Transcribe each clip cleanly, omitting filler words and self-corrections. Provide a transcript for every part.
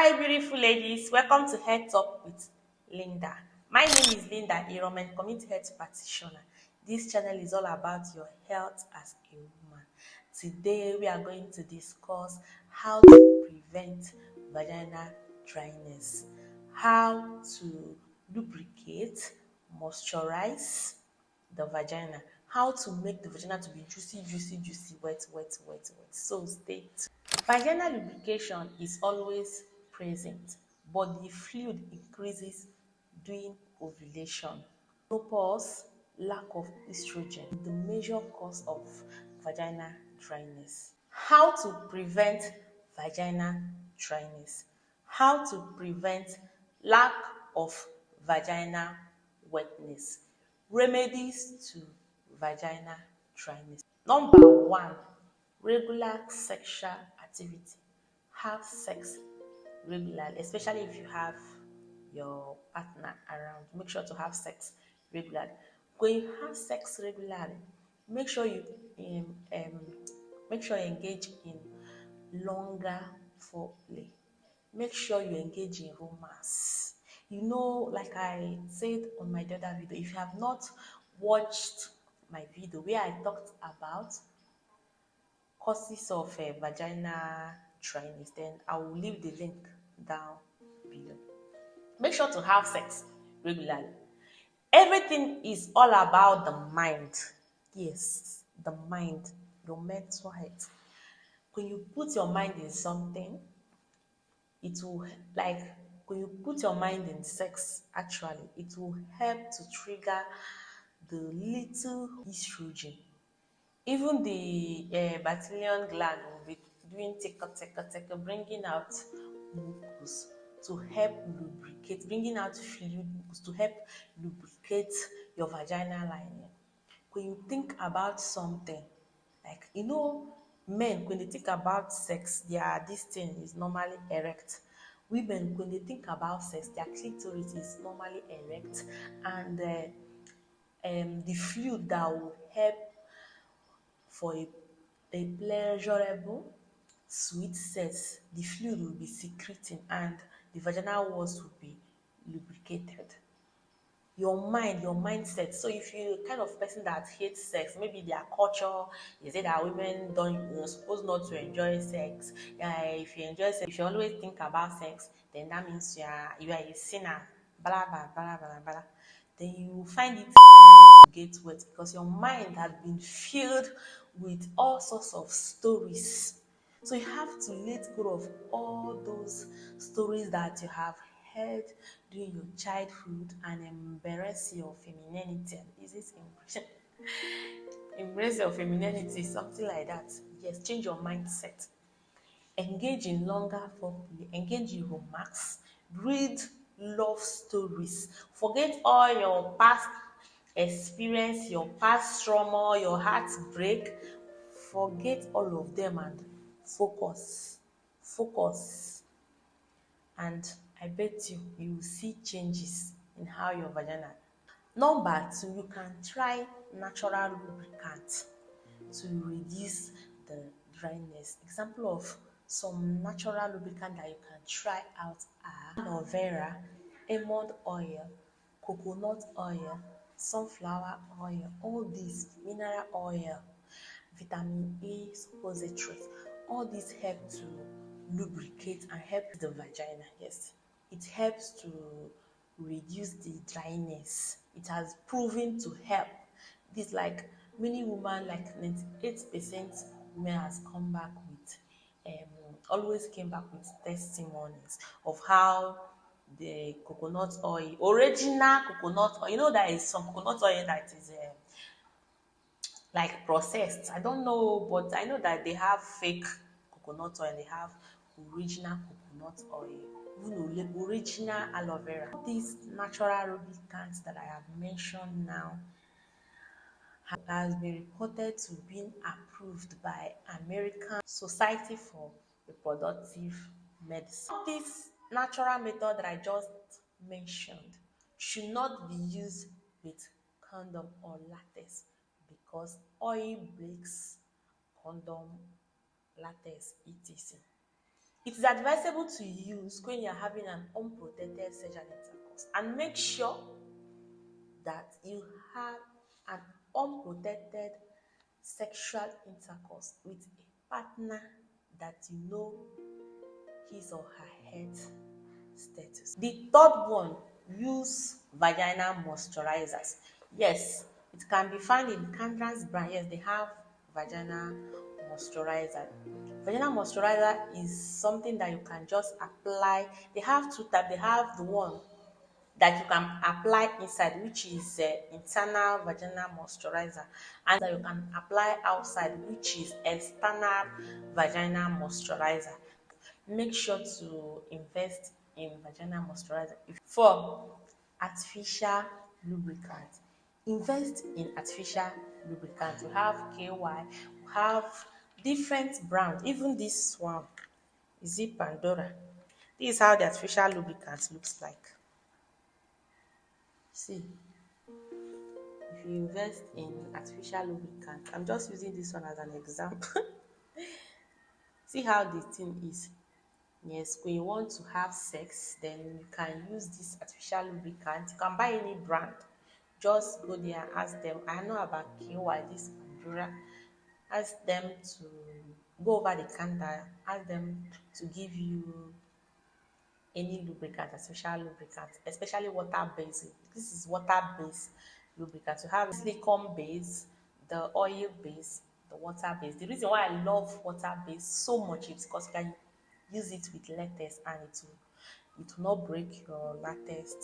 Hi, beautiful ladies. Welcome to Head Talk with Lynda. My name is Lynda, Iruoma, community health practitioner. This channel is all about your health as a woman. Today, we are going to discuss how to prevent vaginal dryness, how to lubricate, moisturize the vagina, how to make the vagina to be juicy, juicy, juicy, wet, wet, wet, wet. So stay tuned. Vaginal lubrication is always present, but the fluid increases during ovulation. Menopause, lack of estrogen, the major cause of vaginal dryness. How to prevent vaginal dryness? How to prevent lack of vaginal wetness? Remedies to vaginal dryness. Number one, regular sexual activity. Have sex regularly, especially if you have your partner around. Make sure to have sex regularly. When you have sex regularly, make sure you um, um, make sure you engage in longer foreplay. Make sure you engage in romance. You know, like I said on my other video, if you have not watched my video where I talked about causes of vaginal dryness, then I will leave the link down below. Make sure to have sex regularly. Everything is all about the mind. Yes, the mind, your mental health. When you put your mind in something, it will, like, when you put your mind in sex, actually it will help to trigger the little estrogen. Even the Bartolian gland will be doing take bringing out mucus to help lubricate, bringing out fluid mucus to help lubricate your vaginal lining. When you think about something, like, you know, men, when they think about sex, their this thing is normally erect. Women, when they think about sex, their clitoris is normally erect, and the fluid that will help for a pleasurable, sweet sex, the fluid will be secreting and the vaginal walls will be lubricated. Your mind, your mindset. So if you're the kind of person that hates sex, maybe their culture, they say that women don't, you're supposed not to enjoy sex. If you enjoy sex, if you always think about sex, then that means you are a sinner. Blah blah blah blah blah. Then you find it hard to get wet because your mind has been filled with all sorts of stories. So you have to let go of all those stories that you have heard during your childhood and embrace your femininity. Is it embrace? Embrace your femininity, something like that. Yes, change your mindset. Engage in longer foreplay, engage in romance, read love stories. Forget all your past experience, your past trauma, your heartbreak. Forget all of them and focus. Focus. And I bet you will see changes in how your vagina. Number two, you can try natural lubricant to reduce the dryness. Example of some natural lubricant that you can try out are aloe vera, almond oil, coconut oil, sunflower oil, all these mineral oil, vitamin A suppositories. All these help to lubricate and help the vagina. Yes, it helps to reduce the dryness. It has proven to help. This, like, many women, like 98% women has come back with always came back with testimonies of how the coconut oil, original coconut oil, you know, there is some coconut oil that is like processed. I don't know, but I know that they have fake coconut oil, they have original coconut oil, even original aloe vera. These natural lubricants that I have mentioned now has been reported to being approved by American Society for Reproductive Medicine. This natural method that I just mentioned should not be used with condom or latex because oil breaks condom, latex, etc. It is advisable to use when you're having an unprotected sexual intercourse, and make sure that you have an unprotected sexual intercourse with a partner that you know his or her health status. The third one, use vaginal moisturizers. Yes, it can be found in Candra's brand. Yes, they have vaginal moisturizer. Vaginal moisturizer is something that you can just apply. They have two types. They have the one that you can apply inside, which is internal vaginal moisturizer, and that you can apply outside, which is external vaginal moisturizer. Make sure to invest in vaginal moisturizer. Four, artificial lubricant. Invest in artificial lubricant. We have KY, we have different brands. Even this one, is it Pandora? This is how the artificial lubricant looks like. See, if you invest in artificial lubricant, I'm just using this one as an example. See how the thing is. Yes, when you want to have sex, then you can use this artificial lubricant. You can buy any brand. Just go there and ask them. I know about KY, this Pandora. Ask them to go over the counter. Ask them to give you any lubricant, artificial lubricant, especially water-based. This is water-based lubricant. You have silicone base, the oil base, the water base. The reason why I love water base so much is because you can use it with latex, and it will not break your latex.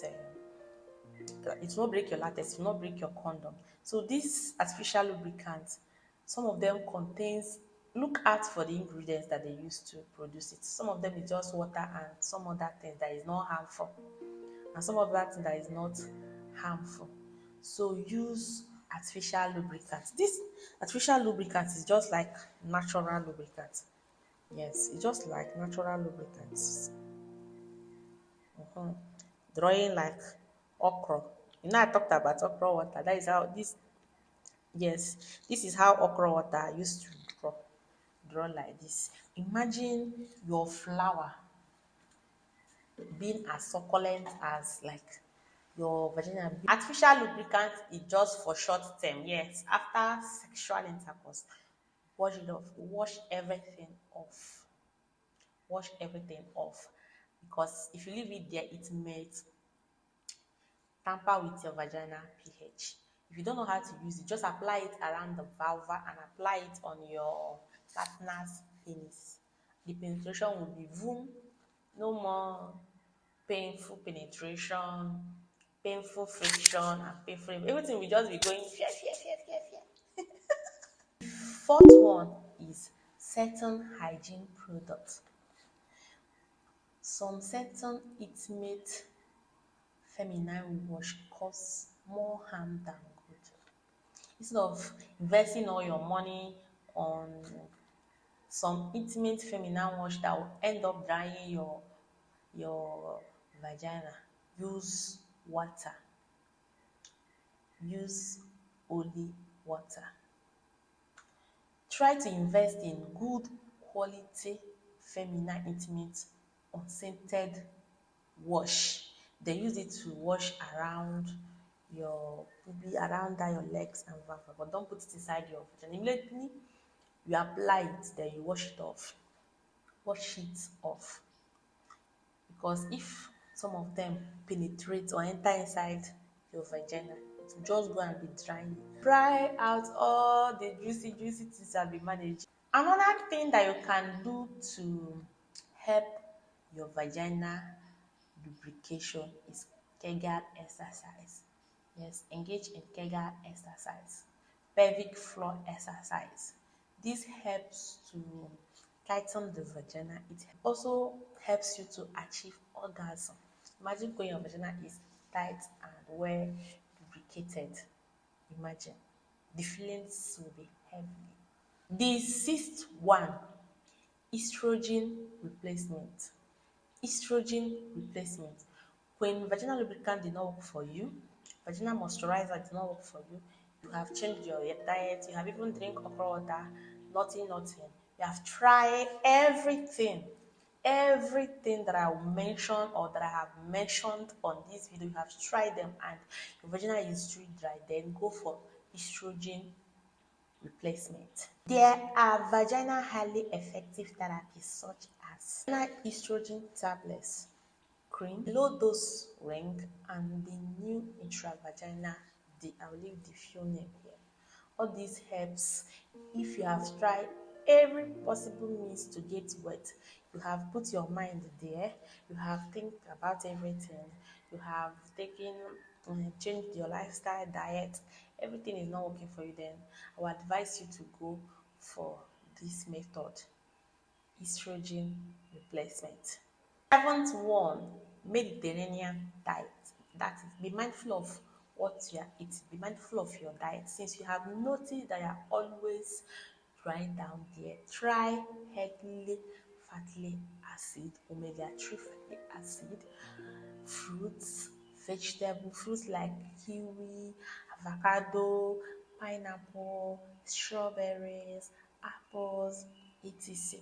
It will not break your latex. It will not break your condom. So this artificial lubricant, some of them contains. Look out for the ingredients that they use to produce it. Some of them is just water, and some other things that is not harmful, and some of that thing that is not harmful. So use artificial lubricants. This artificial lubricant is just like natural lubricant. Yes, it's just like natural lubricants. Drawing like okra. You know, I talked about okra water. That is how this. Yes, this is how okra water used to draw. Draw like this. Imagine your flower being as succulent as like your vagina. Artificial lubricant is just for short term. Yes, after sexual intercourse, wash it off. Wash everything off. Wash everything off, because if you leave it there, it may tamper with your vaginal pH. If you don't know how to use it, just apply it around the vulva and apply it on your partner's penis. The penetration will be boom, no more painful penetration, painful friction, and painful. Everything will just be going fear, fear, fear, fear, fear. Fourth one is certain hygiene products. Some certain intimate feminine wash cause more harm than good. Instead of investing all your money on some intimate feminine wash that will end up drying your vagina, use water. Use only water. Try to invest in good quality feminine intimate unscented wash. They use it to wash around your booby, around your legs and vulva, but don't put it inside your vagina. Immediately you apply it, then you wash it off. Wash it off. Because if some of them penetrate or enter inside your vagina, it will just go and be drying. Dry out all the juicy, juicy things that be managed. Another thing that you can do to help your vagina lubrication is Kegel exercise. Yes, engage in Kegel exercise, pelvic floor exercise. This helps to tighten the vagina. It also helps you to achieve orgasm. Imagine when your vagina is tight and well lubricated. Imagine the feelings will be heavy. The sixth one, estrogen replacement. Estrogen replacement. When vaginal lubricant did not work for you, vaginal moisturizer did not work for you, you have changed your diet, you have even drink okra water, nothing. You have tried everything. everything that I will mention or that I have mentioned on this video, you have to try them and your vagina is too dry, then go for estrogen replacement. There are vaginal highly effective therapies such as estrogen tablets, cream, low dose ring, and the new intravaginal. I will leave the full name here. All these helps if you have tried every possible means to get wet. You have put your mind there, you have think about everything, you have taken changed your lifestyle, diet, everything is not working for you, then I would advise you to go for this method, estrogen replacement. Seventh one, Mediterranean diet. That is, be mindful of what you are eating. Be mindful of your diet. Since you have noticed that you are always drying down there, try healthy fatty acid, omega-3 fatty acid, fruits, vegetable fruits like kiwi, avocado, pineapple, strawberries, apples, etc.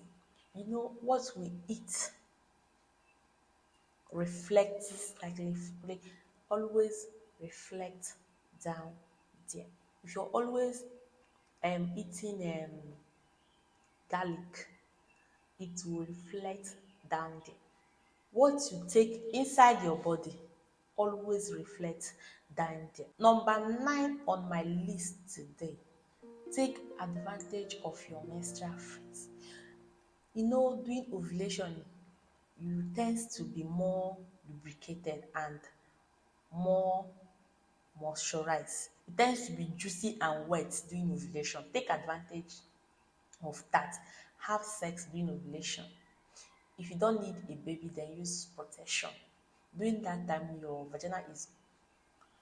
You know what we eat reflects like always reflect down there. If you're always eating garlic, it will reflect down there. What you take inside your body always reflects down there. Number 9 on my list today, take advantage of your menstrual freeze. You know, during ovulation, you tend to be more lubricated and more moisturized. It tends to be juicy and wet during ovulation. Take advantage of that. Have sex during ovulation. If you don't need a baby, then use protection. During that time, your vagina is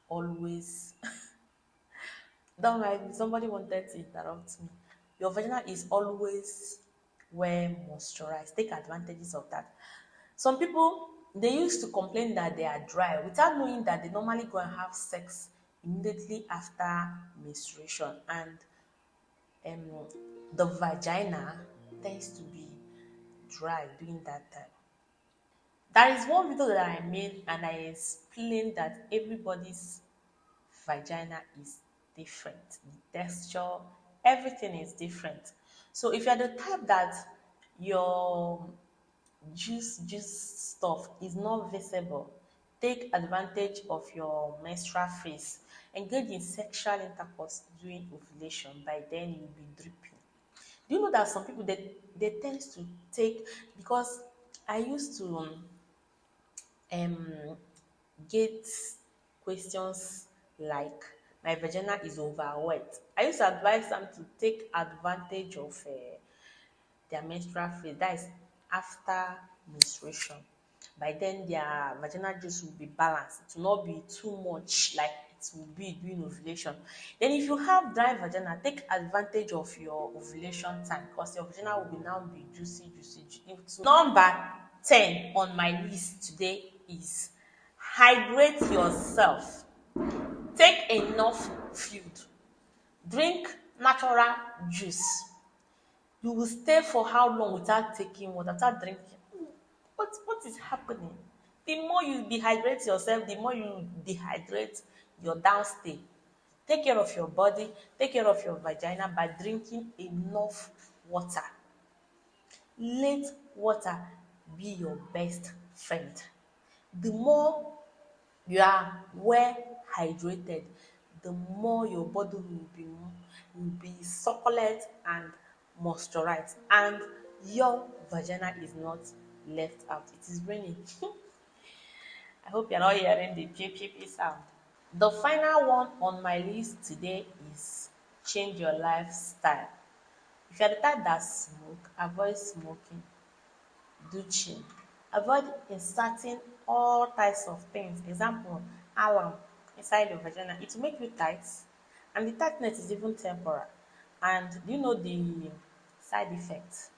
always don't mind, somebody wanted to interrupt me. Your vagina is always well moisturized. Take advantages of that. Some people, they used to complain that they are dry without knowing that they normally go and have sex immediately after menstruation, and um, the vagina tends to be dry during that time. There is one video that I made and I explained that everybody's vagina is different. The texture, everything is different. So if you're the type that your juice stuff is not visible, take advantage of your menstrual phase. Engage in sexual intercourse during ovulation. By then you'll be dripping. Do you know that some people they tend to take, because I used to um get questions like my vagina is over wet. I used to advise them to take advantage of their menstrual phase, that is after menstruation. By then their vaginal juice will be balanced. It will not be too much like it will be during ovulation. Then if you have dry vagina, take advantage of your ovulation time, because your vagina will be now be juicy. Number 10 on my list today is hydrate yourself. Take enough fluid. Drink natural juice. You will stay for how long without taking water, without drinking? What is happening? The more you dehydrate yourself, the more you dehydrate your downstay. Take care of your body, take care of your vagina by drinking enough water. Let water be your best friend. The more you are well hydrated, the more your body will be succulent and moisturized, and your vagina is not left out. It is raining. I hope you're not hearing the pew pew pew sound. The final one on my list today is change your lifestyle. If you're the type that smoke, avoid smoking. Douching. Avoid inserting all types of things. Example, alum inside your vagina. It will make you tight, and the tightness is even temporal. And do you know the side effects?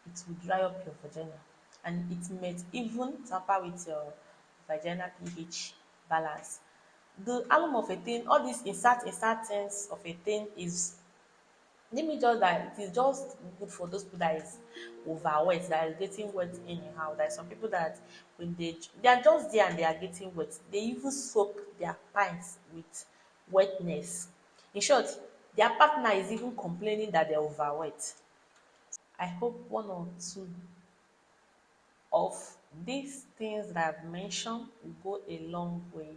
It will dry up your vagina, and it may even tamper with your vaginal pH balance. The alum of a thing, all these insert things of a thing is Let me just that it is just good for those people that is overweight, that is getting wet anyhow. There are some people that when they are just there and they are getting wet, they even soak their pants with wetness. In short, their partner is even complaining that they're overweight. I hope one or two of these things that I've mentioned will go a long way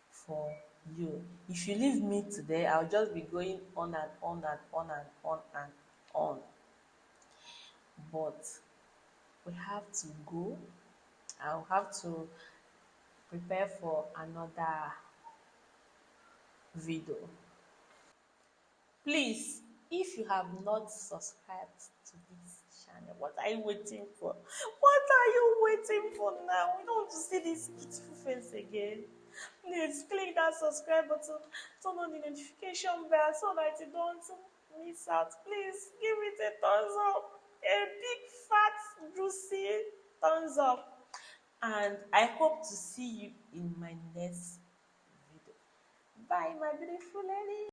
for you. If you leave me today, I'll just be going on and on and on and on and on. But we have to go. I'll have to prepare for another video. Please, if you have not subscribed to this channel, what are you waiting for? What are you waiting for now? We don't want to see this beautiful face again. Please click that subscribe button, turn on the notification bell so that you don't miss out. Please give it a thumbs up, a big fat juicy thumbs up, and I hope to see you in my next video. Bye, my beautiful lady.